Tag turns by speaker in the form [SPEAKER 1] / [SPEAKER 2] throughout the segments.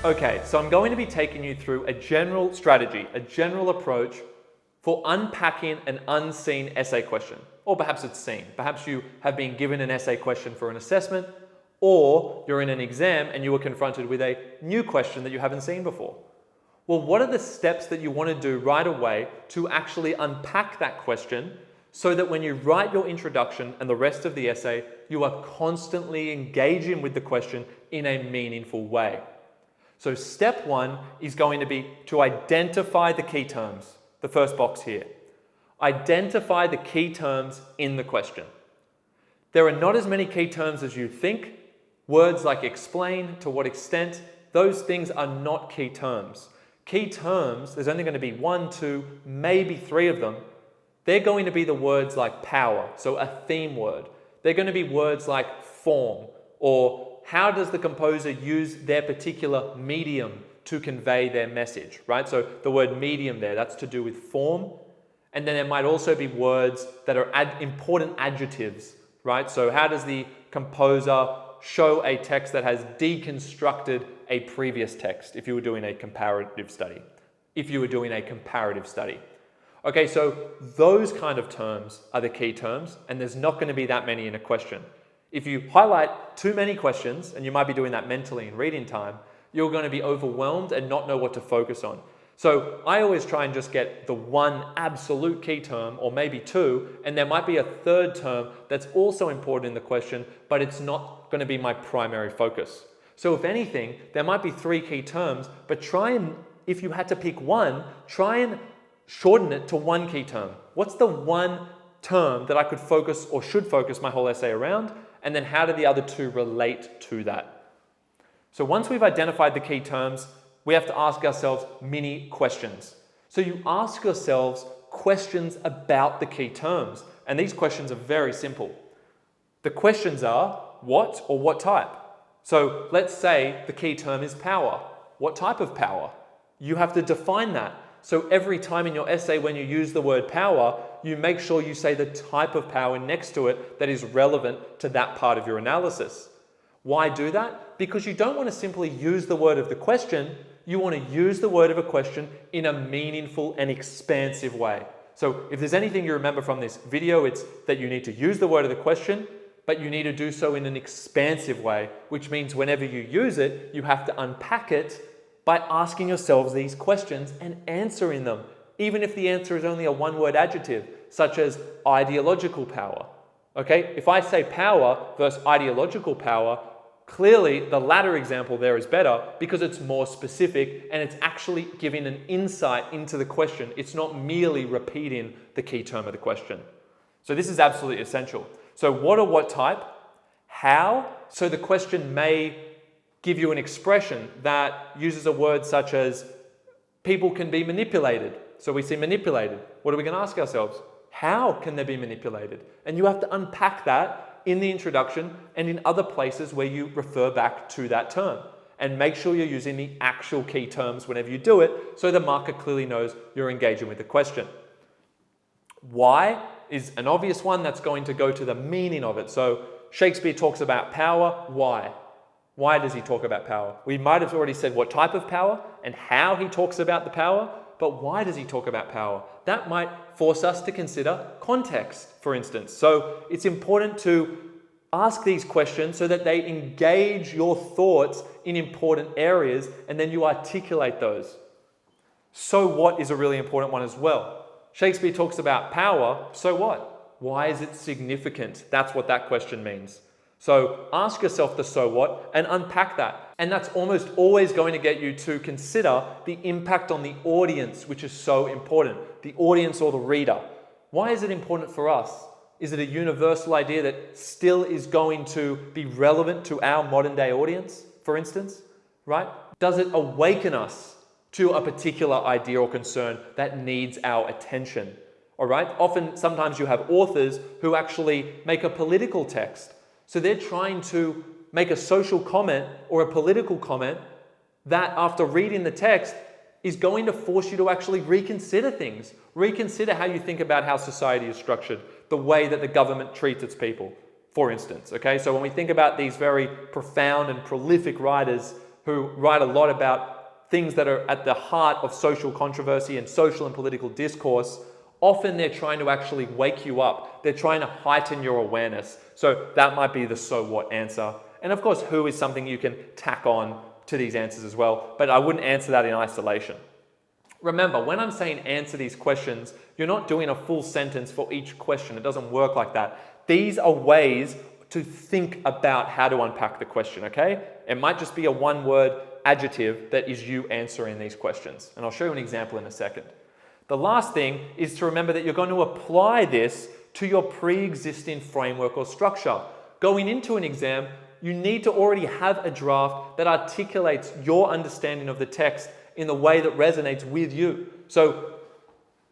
[SPEAKER 1] Okay, so I'm going to be taking you through a general strategy, a general approach for unpacking an unseen essay question. Or perhaps it's seen. Perhaps you have been given an essay question for an assessment, or you're in an exam and you were confronted with a new question that you haven't seen before. Well, what are the steps that you want to do right away to actually unpack that question so that when you write your introduction and the rest of the essay, you are constantly engaging with the question in a meaningful way? So step one is going to be to identify the key terms, the first box here. Identify the key terms in the question. There are not as many key terms as you think. Words like explain, to what extent, those things are not key terms. Key terms, there's only going to be 1, 2, maybe 3 of them. They're going to be the words like power, so a theme word. They're going to be words like form, or how does the composer use their particular medium to convey their message, right? So the word medium there, that's to do with form. And then there might also be words that are important adjectives, right? So how does the composer show a text that has deconstructed a previous text if you were doing a comparative study? Okay, so those kind of terms are the key terms, and there's not going to be that many in a question. If you highlight too many questions, and you might be doing that mentally in reading time, you're going to be overwhelmed and not know what to focus on. So I always try and just get the one absolute key term, or maybe 2, and there might be a third term that's also important in the question, but it's not going to be my primary focus. So if anything, there might be 3 key terms, but try and, if you had to pick one, try and shorten it to 1 key term. What's the one term that I could focus or should focus my whole essay around? And then how do the other 2 relate to that? So once we've identified the key terms, we have to ask ourselves mini questions. So you ask yourselves questions about the key terms. And these questions are very simple. The questions are what or what type? So let's say the key term is power. What type of power? You have to define that. So every time in your essay when you use the word power, you make sure you say the type of power next to it that is relevant to that part of your analysis. Why do that? Because you don't want to simply use the word of the question, you want to use the word of a question in a meaningful and expansive way. So if there's anything you remember from this video, it's that you need to use the word of the question, but you need to do so in an expansive way, which means whenever you use it, you have to unpack it by asking yourselves these questions and answering them, even if the answer is only a 1-word adjective, such as ideological power. Okay, if I say power versus ideological power, clearly the latter example there is better because it's more specific and it's actually giving an insight into the question. It's not merely repeating the key term of the question. So this is absolutely essential. So what or what type? How? So the question may give you an expression that uses a word such as people can be manipulated. So we see manipulated. What are we going to ask ourselves? How can they be manipulated? And you have to unpack that in the introduction and in other places where you refer back to that term. And make sure you're using the actual key terms whenever you do it so the marker clearly knows you're engaging with the question. Why is an obvious one that's going to go to the meaning of it. So Shakespeare talks about power. Why? Why does he talk about power? We might have already said what type of power and how he talks about the power, but why does he talk about power? That might force us to consider context, for instance. So it's important to ask these questions so that they engage your thoughts in important areas and then you articulate those. So what is a really important one as well. Shakespeare talks about power, so what? Why is it significant? That's what that question means. So ask yourself the so what and unpack that. And that's almost always going to get you to consider the impact on the audience, which is so important. The audience or the reader. Why is it important for us? Is it a universal idea that still is going to be relevant to our modern day audience, for instance, right? Does it awaken us to a particular idea or concern that needs our attention? All right. Sometimes you have authors who actually make a political text. So they're trying to make a social comment or a political comment that after reading the text is going to force you to actually reconsider things. Reconsider how you think about how society is structured, the way that the government treats its people, for instance. Okay, so when we think about these very profound and prolific writers who write a lot about things that are at the heart of social controversy and social and political discourse, often they're trying to actually wake you up. They're trying to heighten your awareness. So that might be the so what answer. And of course, who is something you can tack on to these answers as well, but I wouldn't answer that in isolation. Remember, when I'm saying answer these questions, you're not doing a full sentence for each question. It doesn't work like that. These are ways to think about how to unpack the question, okay? It might just be a one-word adjective that is you answering these questions. And I'll show you an example in a second. The last thing is to remember that you're going to apply this to your pre-existing framework or structure. Going into an exam, you need to already have a draft that articulates your understanding of the text in the way that resonates with you. So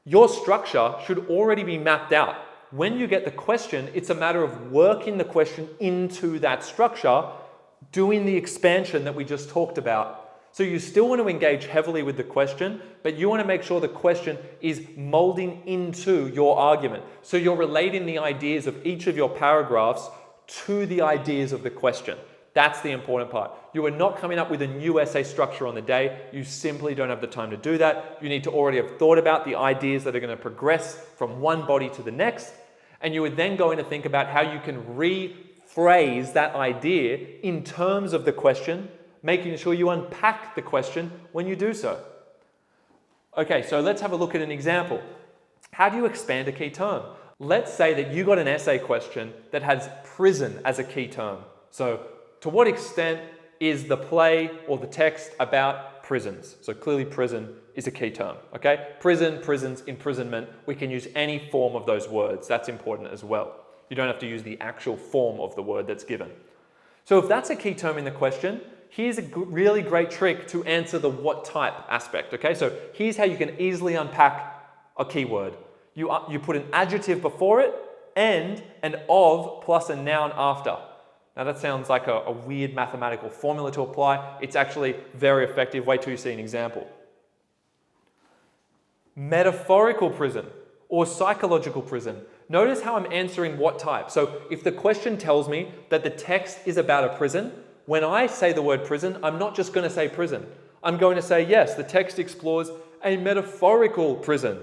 [SPEAKER 1] your structure should already be mapped out. When you get the question, it's a matter of working the question into that structure, doing the expansion that we just talked about. So you still want to engage heavily with the question, but you want to make sure the question is molding into your argument. So you're relating the ideas of each of your paragraphs to the ideas of the question. That's the important part. You are not coming up with a new essay structure on the day. You simply don't have the time to do that. You need to already have thought about the ideas that are going to progress from one body to the next. And you are then going to think about how you can rephrase that idea in terms of the question, making sure you unpack the question when you do so. Okay, so let's have a look at an example. How do you expand a key term? Let's say that you got an essay question that has prison as a key term. So to what extent is the play or the text about prisons? So clearly prison is a key term, okay? Prison, prisons, imprisonment, we can use any form of those words. That's important as well. You don't have to use the actual form of the word that's given. So if that's a key term in the question, here's a really great trick to answer the what type aspect, okay? So here's how you can easily unpack a keyword. You put an adjective before it and an of plus a noun after. Now that sounds like a weird mathematical formula to apply. It's actually very effective. Wait till you see an example. Metaphorical prison or psychological prison. Notice how I'm answering what type. So if the question tells me that the text is about a prison, when I say the word prison, I'm not just going to say prison. I'm going to say, yes, the text explores a metaphorical prison.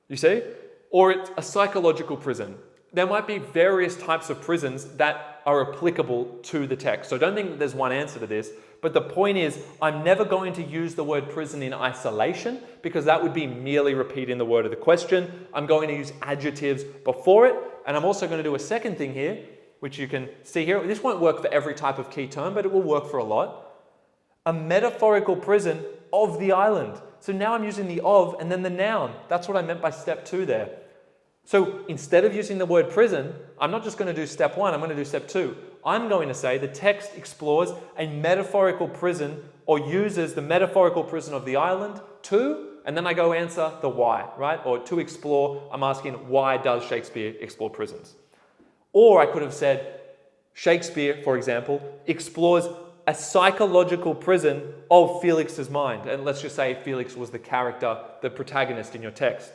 [SPEAKER 1] You see? Or it's a psychological prison. There might be various types of prisons that are applicable to the text. So don't think that there's one answer to this, but the point is I'm never going to use the word prison in isolation because that would be merely repeating the word of the question. I'm going to use adjectives before it, and I'm also going to do a second thing here, which you can see here. This won't work for every type of key term, but it will work for a lot. A metaphorical prison of the island. So now I'm using the of and then the noun. That's what I meant by step 2 there. So instead of using the word prison, I'm not just going to do step 1, I'm going to do step 2. I'm going to say the text explores a metaphorical prison or uses the metaphorical prison of the island to, and then I go answer the why, right? Or to explore, I'm asking why does Shakespeare explore prisons? Or I could have said Shakespeare, for example, explores a psychological prison of Felix's mind. And let's just say Felix was the character, the protagonist in your text.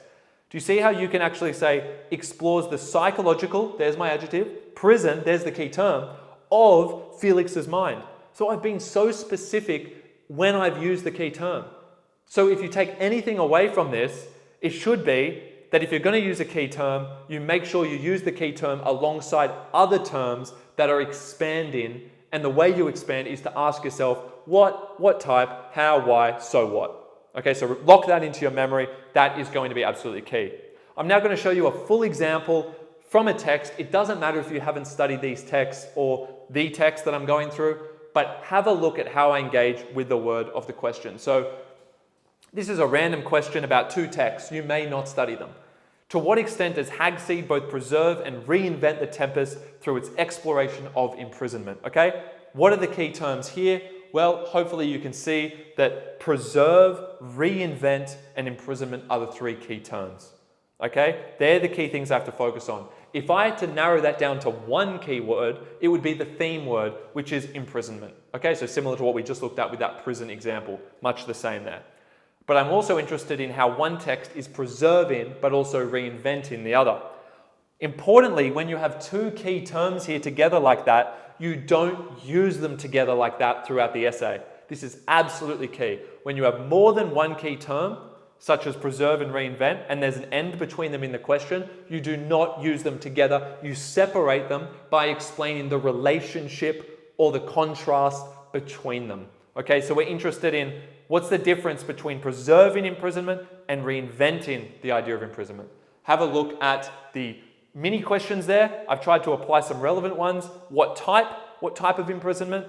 [SPEAKER 1] Do you see how you can actually say explores the psychological, there's my adjective, prison, there's the key term, of Felix's mind. So I've been so specific when I've used the key term. So if you take anything away from this, it should be that if you're going to use a key term, you make sure you use the key term alongside other terms that are expanding. And the way you expand is to ask yourself, what type, how, why, so what? Okay, so lock that into your memory. That is going to be absolutely key. I'm now going to show you a full example from a text. It doesn't matter if you haven't studied these texts or the text that I'm going through, but have a look at how I engage with the word of the question. So this is a random question about 2 texts. You may not study them. To what extent does Hagseed both preserve and reinvent the Tempest through its exploration of imprisonment? Okay, what are the key terms here? Well, hopefully you can see that preserve, reinvent, and imprisonment are the 3 key terms. Okay, they're the key things I have to focus on. If I had to narrow that down to 1 key word, it would be the theme word, which is imprisonment. Okay, so similar to what we just looked at with that prison example, much the same there. But I'm also interested in how one text is preserving, but also reinventing the other. Importantly, when you have 2 key terms here together like that, you don't use them together like that throughout the essay. This is absolutely key. When you have more than one key term, such as preserve and reinvent, and there's an end between them in the question, you do not use them together. You separate them by explaining the relationship or the contrast between them. Okay, so we're interested in what's the difference between preserving imprisonment and reinventing the idea of imprisonment. Have a look at the mini questions there. I've tried to apply some relevant ones. What type of imprisonment?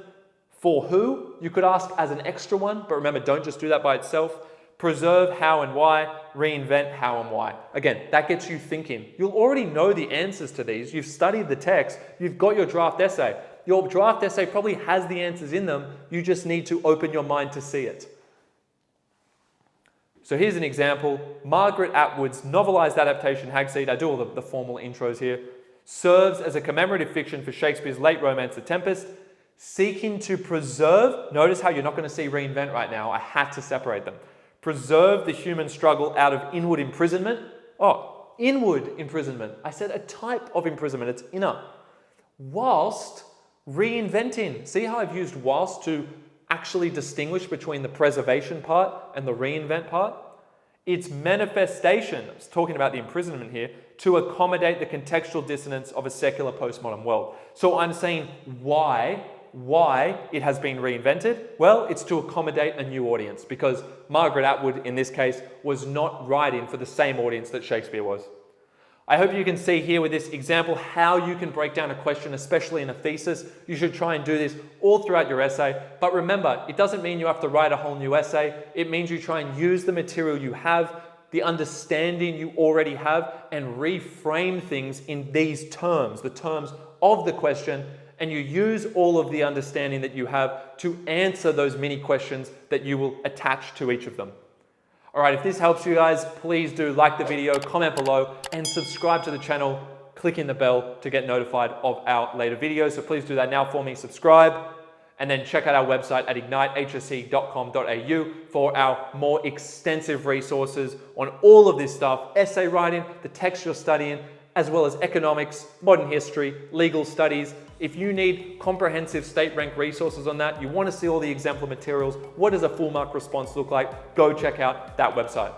[SPEAKER 1] For who? You could ask as an extra one, but remember, don't just do that by itself. Preserve, how and why. Reinvent, how and why. Again, that gets you thinking. You'll already know the answers to these. You've studied the text. You've got your draft essay. Your draft essay probably has the answers in them. You just need to open your mind to see it. So here's an example. Margaret Atwood's novelized adaptation, Hagseed, I do all the formal intros here, serves as a commemorative fiction for Shakespeare's late romance, The Tempest, seeking to preserve, notice how you're not going to see reinvent right now, I had to separate them. Preserve the human struggle out of inward imprisonment. Oh, inward imprisonment. I said a type of imprisonment, it's inner. Whilst reinventing. See how I've used whilst to actually distinguish between the preservation part and the reinvent part? Its manifestation, I was talking about the imprisonment here, to accommodate the contextual dissonance of a secular postmodern world. So I'm saying why it has been reinvented? Well, it's to accommodate a new audience because Margaret Atwood, in this case, was not writing for the same audience that Shakespeare was. I hope you can see here with this example how you can break down a question, especially in a thesis. You should try and do this all throughout your essay. But remember, it doesn't mean you have to write a whole new essay. It means you try and use the material you have, the understanding you already have, and reframe things in these terms, the terms of the question, and you use all of the understanding that you have to answer those mini questions that you will attach to each of them. All right, if this helps you guys, please do like the video, comment below, and subscribe to the channel. Click in the bell to get notified of our later videos. So please do that now for me, subscribe, and then check out our website at ignitehsc.com.au for our more extensive resources on all of this stuff, essay writing, the text you're studying, as well as economics, modern history, legal studies. If you need comprehensive state rank resources on that, you want to see all the exemplar materials, what does a full mark response look like, go check out that website.